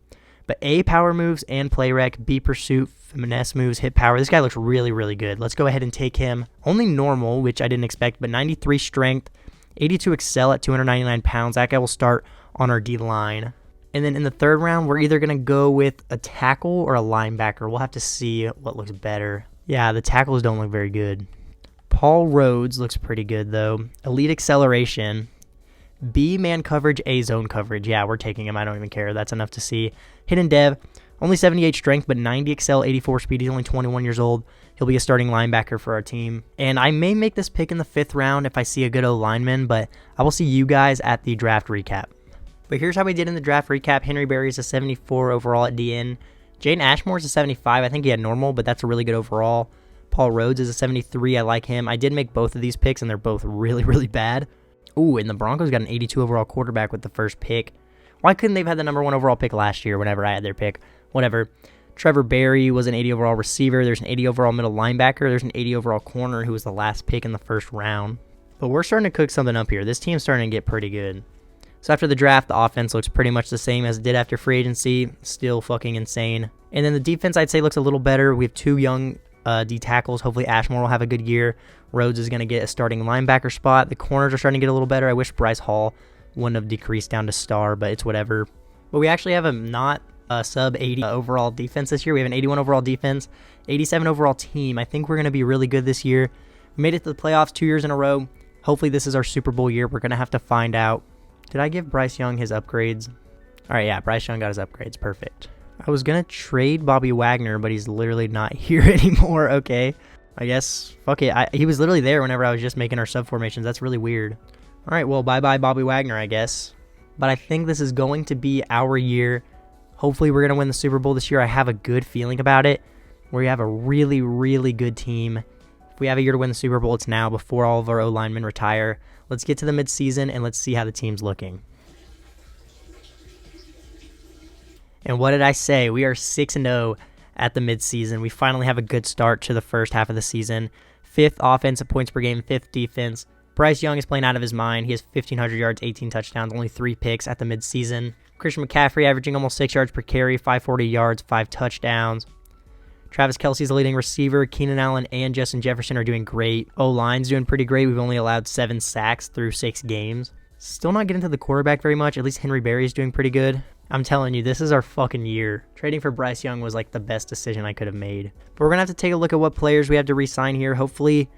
But A power moves and play rec. B pursuit, finesse moves, hit power. This guy looks really, really good. Let's go ahead and take him. Only normal, which I didn't expect, but 93 strength. 82 excel at 299 pounds. That guy will start on our D-line. And then in the 3rd round, we're either going to go with a tackle or a linebacker. We'll have to see what looks better. Yeah, the tackles don't look very good. Paul Rhodes looks pretty good, though. Elite acceleration. B man coverage, A zone coverage. Yeah, we're taking him. I don't even care. That's enough to see. Hidden dev. Only 78 strength, but 90 excel, 84 speed. He's only 21 years old. He'll be a starting linebacker for our team. And I may make this pick in the 5th round if I see a good O lineman, but I will see you guys at the draft recap. But here's how we did in the draft recap. Henry Berry is a 74 overall at DN. Jaden Ashmore is a 75. I think he had normal, but that's a really good overall. Paul Rhodes is a 73. I like him. I did make both of these picks, and they're both really, really bad. Ooh, and the Broncos got an 82 overall quarterback with the first pick. Why couldn't they have had the number 1 overall pick last year whenever I had their pick? Whatever. Trevor Berry was an 80 overall receiver. There's an 80 overall middle linebacker. There's an 80 overall corner who was the last pick in the 1st round. But we're starting to cook something up here. This team's starting to get pretty good. So after the draft, the offense looks pretty much the same as it did after free agency. Still fucking insane. And then the defense, I'd say, looks a little better. We have 2 young D tackles. Hopefully Ashmore will have a good year. Rhodes is going to get a starting linebacker spot. The corners are starting to get a little better. I wish Bryce Hall wouldn't have decreased down to star, but it's whatever. But we actually have a sub 80 overall defense this year. We have an 81 overall defense, 87 overall team. I think we're going to be really good this year. We made it to the playoffs 2 years in a row. Hopefully this is our Super Bowl year. We're going to have to find out. Did I give Bryce Young his upgrades? All right, yeah, Bryce Young got his upgrades. Perfect. I was going to trade Bobby Wagner, but he's literally not here anymore. Okay. I guess, fuck it. He was literally there whenever I was just making our sub formations. That's really weird. All right, well, bye-bye Bobby Wagner, I guess. But I think this is going to be our year. Hopefully we're going to win the Super Bowl this year. I have a good feeling about it. We have a really, really good team. If we have a year to win the Super Bowl, it's now before all of our O-linemen retire. Let's get to the midseason and let's see how the team's looking. And what did I say? We are 6-0 at the midseason. We finally have a good start to the first half of the season. 5th offensive points per game, 5th defense. Bryce Young is playing out of his mind. He has 1,500 yards, 18 touchdowns, only 3 picks at the midseason. Christian McCaffrey averaging almost 6 yards per carry, 540 yards, 5 touchdowns. Travis Kelce's the leading receiver. Keenan Allen and Justin Jefferson are doing great. O-line's doing pretty great. We've only allowed 7 sacks through 6 games. Still not getting to the quarterback very much. At least Henry Berry's doing pretty good. I'm telling you, this is our fucking year. Trading for Bryce Young was like the best decision I could have made. But we're going to have to take a look at what players we have to re-sign here. Hopefully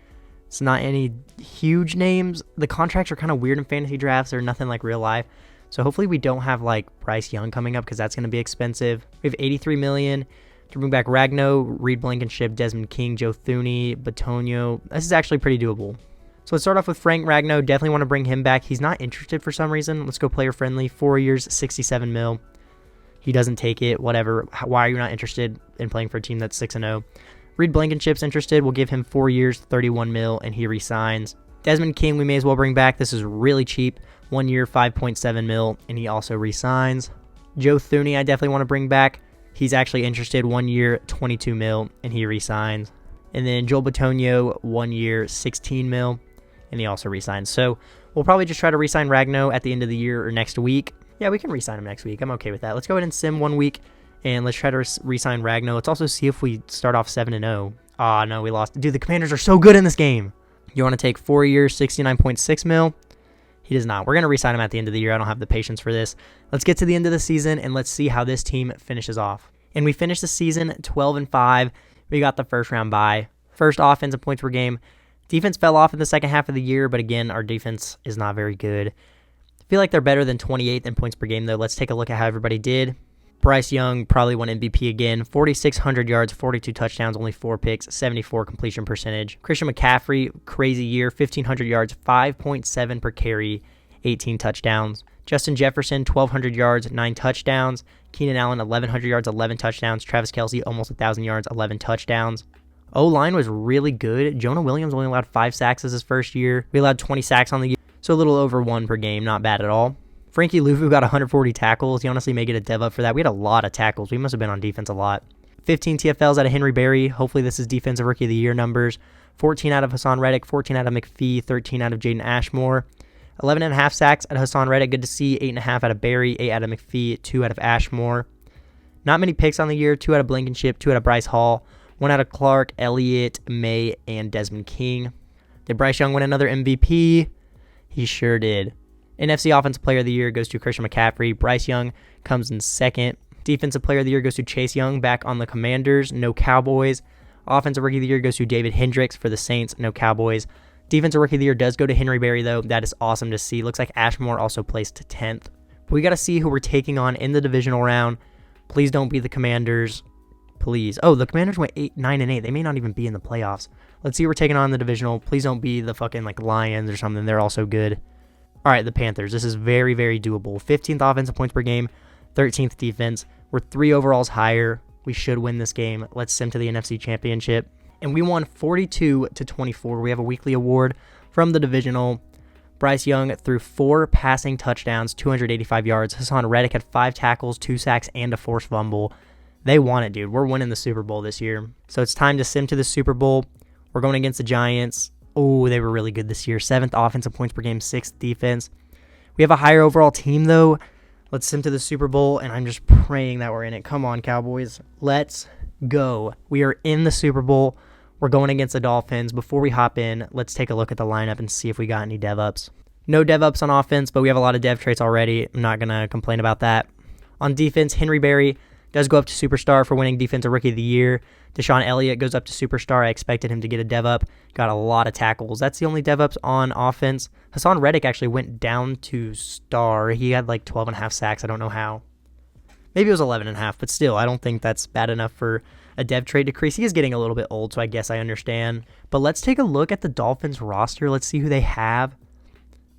it's not any huge names. The contracts are kind of weird in fantasy drafts. They're nothing like real life. So hopefully we don't have like Bryce Young coming up because that's going to be expensive. We have $83 million to bring back Ragno, Reed Blankenship, Desmond King, Joe Thuney, Batonio. This is actually pretty doable. So let's start off with Frank Ragno. Definitely want to bring him back. He's not interested for some reason. Let's go player friendly. 4 years, 67 mil. He doesn't take it. Whatever. Why are you not interested in playing for a team that's 6-0? Reed Blankenship's interested. We'll give him 4 years, 31 mil, and he resigns. Desmond King, we may as well bring back. This is really cheap. 1 year, 5.7 mil, and he also resigns. Joe Thuney, I definitely want to bring back. He's actually interested. 1 year, 22 mil, and he resigns. And then Joel Batonio, 1 year, 16 mil, and he also resigns. So we'll probably just try to resign Ragno at the end of the year or next week. Yeah, we can resign him next week. I'm okay with that. Let's go ahead and sim 1 week, and let's try to resign Ragno. Let's also see if we start off 7-0. Ah, no, we lost. Dude, the Commanders are so good in this game. You want to take 4 years, 69.6 mil? He does not. We're going to re-sign him at the end of the year. I don't have the patience for this. Let's get to the end of the season, and let's see how this team finishes off. And we finished the season 12-5. We got the first round bye. First offensive points per game. Defense fell off in the second half of the year, but again, our defense is not very good. I feel like they're better than 28th in points per game, though. Let's take a look at how everybody did. Bryce Young probably won MVP again. 4,600 yards, 42 touchdowns, only 4 picks, 74 completion percentage. Christian McCaffrey, crazy year, 1,500 yards, 5.7 per carry, 18 touchdowns. Justin Jefferson, 1,200 yards, 9 touchdowns. Keenan Allen, 1,100 yards, 11 touchdowns. Travis Kelce, almost 1,000 yards, 11 touchdowns. O-line was really good. Jonah Williams only allowed 5 sacks as his first year. We allowed 20 sacks on the year, so a little over 1 per game. Not bad at all. Frankie Luvu got 140 tackles. He honestly may get a dev up for that. We had a lot of tackles. We must have been on defense a lot. 15 TFLs out of Henry Berry. Hopefully this is Defensive Rookie of the Year numbers. 14 out of Hassan Reddick. 14 out of McPhee. 13 out of Jaden Ashmore. 11.5 sacks out of Hassan Reddick. Good to see. 8.5 out of Berry. 8 out of McPhee. 2 out of Ashmore. Not many picks on the year. 2 out of Blankenship. 2 out of Bryce Hall. 1 out of Clark, Elliott, May, and Desmond King. Did Bryce Young win another MVP? He sure did. NFC Offensive Player of the Year goes to Christian McCaffrey. Bryce Young comes in second. Defensive Player of the Year goes to Chase Young, back on the Commanders. No Cowboys. Offensive Rookie of the Year goes to David Hendricks for the Saints, no Cowboys. Defensive Rookie of the Year does go to Henry Berry, though. That is awesome to see. Looks like Ashmore also placed to 10th. But we got to see who we're taking on in the divisional round. Please don't be the Commanders. Please. Oh, the Commanders went 9-8. They may not even be in the playoffs. Let's see who we're taking on in the divisional. Please don't be the fucking like Lions or something. They're also good. All right, the Panthers. This is very, very doable. 15th offensive points per game, 13th defense. We're 3 overalls higher. We should win this game. Let's sim to the NFC Championship. And we won 42-24. We have a weekly award from the divisional. Bryce Young threw 4 passing touchdowns, 285 yards. Hassan Reddick had 5 tackles, 2 sacks, and a forced fumble. They won it, dude. We're winning the Super Bowl this year. So it's time to sim to the Super Bowl. We're going against the Giants. Oh, they were really good this year. 7th offensive points per game, 6th defense. We have a higher overall team, though. Let's sim to the Super Bowl, and I'm just praying that we're in it. Come on, Cowboys. Let's go. We are in the Super Bowl. We're going against the Dolphins. Before we hop in, let's take a look at the lineup and see if we got any dev ups. No dev ups on offense, but we have a lot of dev traits already. I'm not going to complain about that. On defense, Henry Berry does go up to Superstar for winning Defensive Rookie of the Year. Deshaun Elliott goes up to Superstar. I expected him to get a dev up. Got a lot of tackles. That's the only dev ups on offense. Hassan Reddick actually went down to Star. He had like 12.5 sacks. I don't know how. Maybe it was 11.5, but still, I don't think that's bad enough for a dev trait decrease. He is getting a little bit old, so I guess I understand. But let's take a look at the Dolphins roster. Let's see who they have.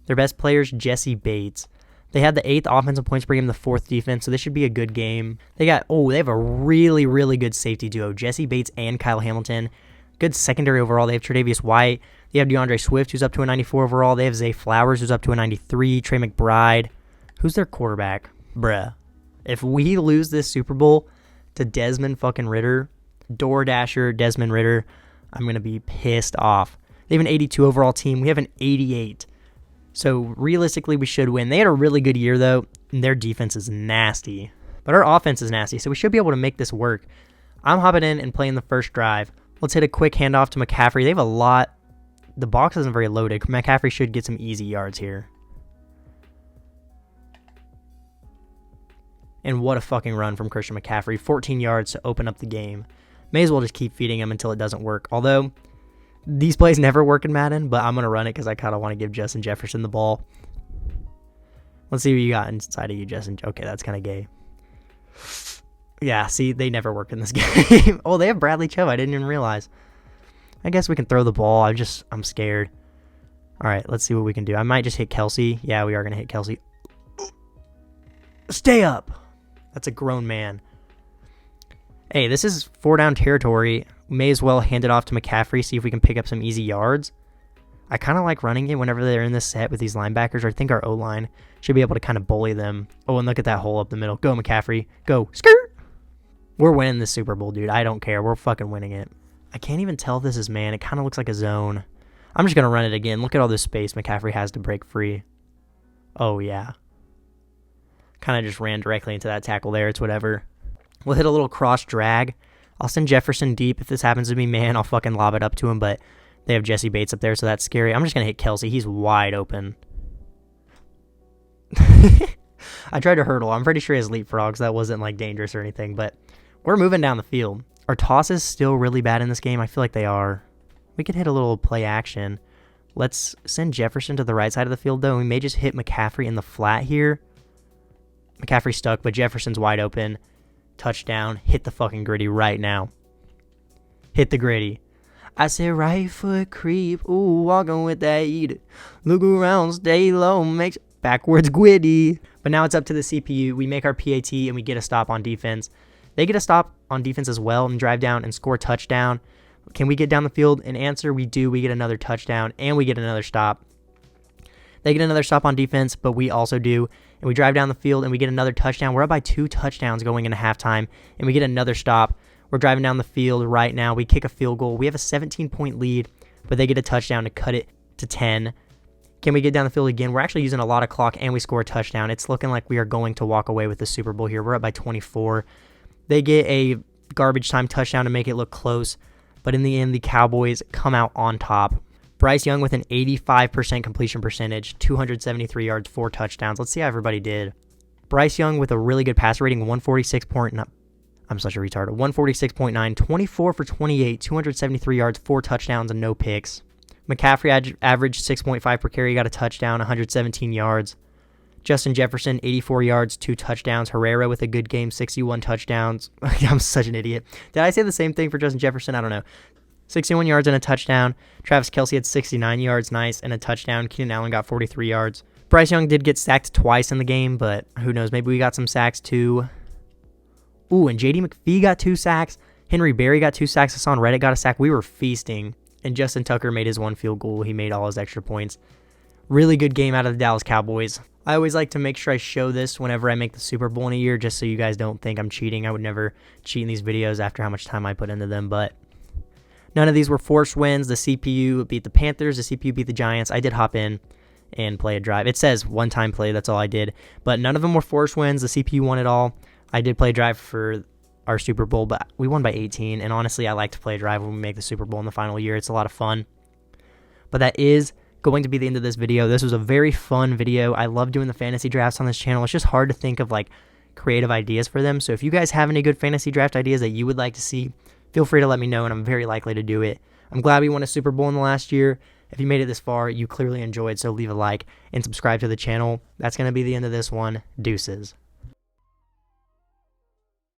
Their best players, Jesse Bates. They had the 8th offensive points per game, the 4th defense, so this should be a good game. They have a really, really good safety duo, Jesse Bates and Kyle Hamilton. Good secondary overall. They have Tre'Davious White. They have DeAndre Swift, who's up to a 94 overall. They have Zay Flowers, who's up to a 93. Trey McBride. Who's their quarterback? Bruh. If we lose this Super Bowl to Desmond fucking Ritter, DoorDasher Desmond Ritter, I'm going to be pissed off. They have an 82 overall team. We have an 88. So realistically, we should win. They had a really good year, though, and their defense is nasty. But our offense is nasty, so we should be able to make this work. I'm hopping in and playing the first drive. Let's hit a quick handoff to McCaffrey. They have a lot. The box isn't very loaded. McCaffrey should get some easy yards here. And what a fucking run from Christian McCaffrey. 14 yards to open up the game. May as well just keep feeding him until it doesn't work. Although, these plays never work in Madden, but I'm going to run it because I kind of want to give Justin Jefferson the ball. Let's see what you got inside of you, Justin. Okay, that's kind of gay. Yeah, see, they never work in this game. Oh, they have Bradley Chubb. I didn't even realize. I guess we can throw the ball. I'm scared. All right, let's see what we can do. I might just hit Kelsey. Yeah, we are going to hit Kelsey. Stay up. That's a grown man. Hey, this is 4-down territory. May as well hand it off to McCaffrey, see if we can pick up some easy yards. I kind of like running it whenever they're in this set with these linebackers. I think our O-line should be able to kind of bully them. Oh, and look at that hole up the middle. Go, McCaffrey. Go. Skirt. We're winning this Super Bowl, dude. I don't care. We're fucking winning it. I can't even tell if this is man. It kind of looks like a zone. I'm just going to run it again. Look at all this space McCaffrey has to break free. Oh, yeah. Kind of just ran directly into that tackle there. It's whatever. We'll hit a little cross drag. I'll send Jefferson deep. If this happens to be man, I'll fucking lob it up to him, but they have Jesse Bates up there, so that's scary. I'm just going to hit Kelsey. He's wide open. I tried to hurdle. I'm pretty sure he has leapfrogs. That wasn't like dangerous or anything, but we're moving down the field. Are tosses still really bad in this game? I feel like they are. We could hit a little play action. Let's send Jefferson to the right side of the field, though. We may just hit McCaffrey in the flat here. McCaffrey stuck, but Jefferson's wide open. Touchdown. Hit the fucking gritty right now. Hit the gritty. I said right foot creep. Ooh, walking with that eat. Look around, stay low, makes backwards gwitty. But now it's up to the CPU. We make our PAT and we get a stop on defense. They get a stop on defense as well and drive down and score a touchdown. Can we get down the field and answer? We do. We get another touchdown and we get another stop. They get another stop on defense, but we also do. And we drive down the field and we get another touchdown. We're up by 2 touchdowns going into halftime and we get another stop. We're driving down the field right now. We kick a field goal. We have a 17-point lead, but they get a touchdown to cut it to 10. Can we get down the field again? We're actually using a lot of clock and we score a touchdown. It's looking like we are going to walk away with the Super Bowl here. We're up by 24. They get a garbage time touchdown to make it look close, but in the end, the Cowboys come out on top. Bryce Young with an 85% completion percentage, 273 yards, 4 touchdowns. Let's see how everybody did. Bryce Young with a really good passer rating, I'm such a retard. 146.9, 24 for 28, 273 yards, 4 touchdowns, and no picks. McCaffrey averaged 6.5 per carry, got a touchdown, 117 yards. Justin Jefferson, 84 yards, 2 touchdowns. Herrera with a good game, 61 touchdowns. I'm such an idiot. Did I say the same thing for Justin Jefferson? I don't know. 61 yards and a touchdown. Travis Kelce had 69 yards, nice, and a touchdown. Keenan Allen got 43 yards. Bryce Young did get sacked twice in the game, but who knows? Maybe we got some sacks too. Ooh, and J.D. McPhee got 2 sacks. Henry Berry got 2 sacks. Hassan Reddick got a sack. We were feasting. And Justin Tucker made his 1 field goal. He made all his extra points. Really good game out of the Dallas Cowboys. I always like to make sure I show this whenever I make the Super Bowl in a year, just so you guys don't think I'm cheating. I would never cheat in these videos after how much time I put into them, but none of these were forced wins. The CPU beat the Panthers. The CPU beat the Giants. I did hop in and play a drive. It says one-time play. That's all I did. But none of them were forced wins. The CPU won it all. I did play a drive for our Super Bowl, but we won by 18. And honestly, I like to play a drive when we make the Super Bowl in the final year. It's a lot of fun. But that is going to be the end of this video. This was a very fun video. I love doing the fantasy drafts on this channel. It's just hard to think of like creative ideas for them. So if you guys have any good fantasy draft ideas that you would like to see, feel free to let me know, and I'm very likely to do it. I'm glad we won a Super Bowl in the last year. If you made it this far, you clearly enjoyed, so leave a like and subscribe to the channel. That's going to be the end of this one. Deuces.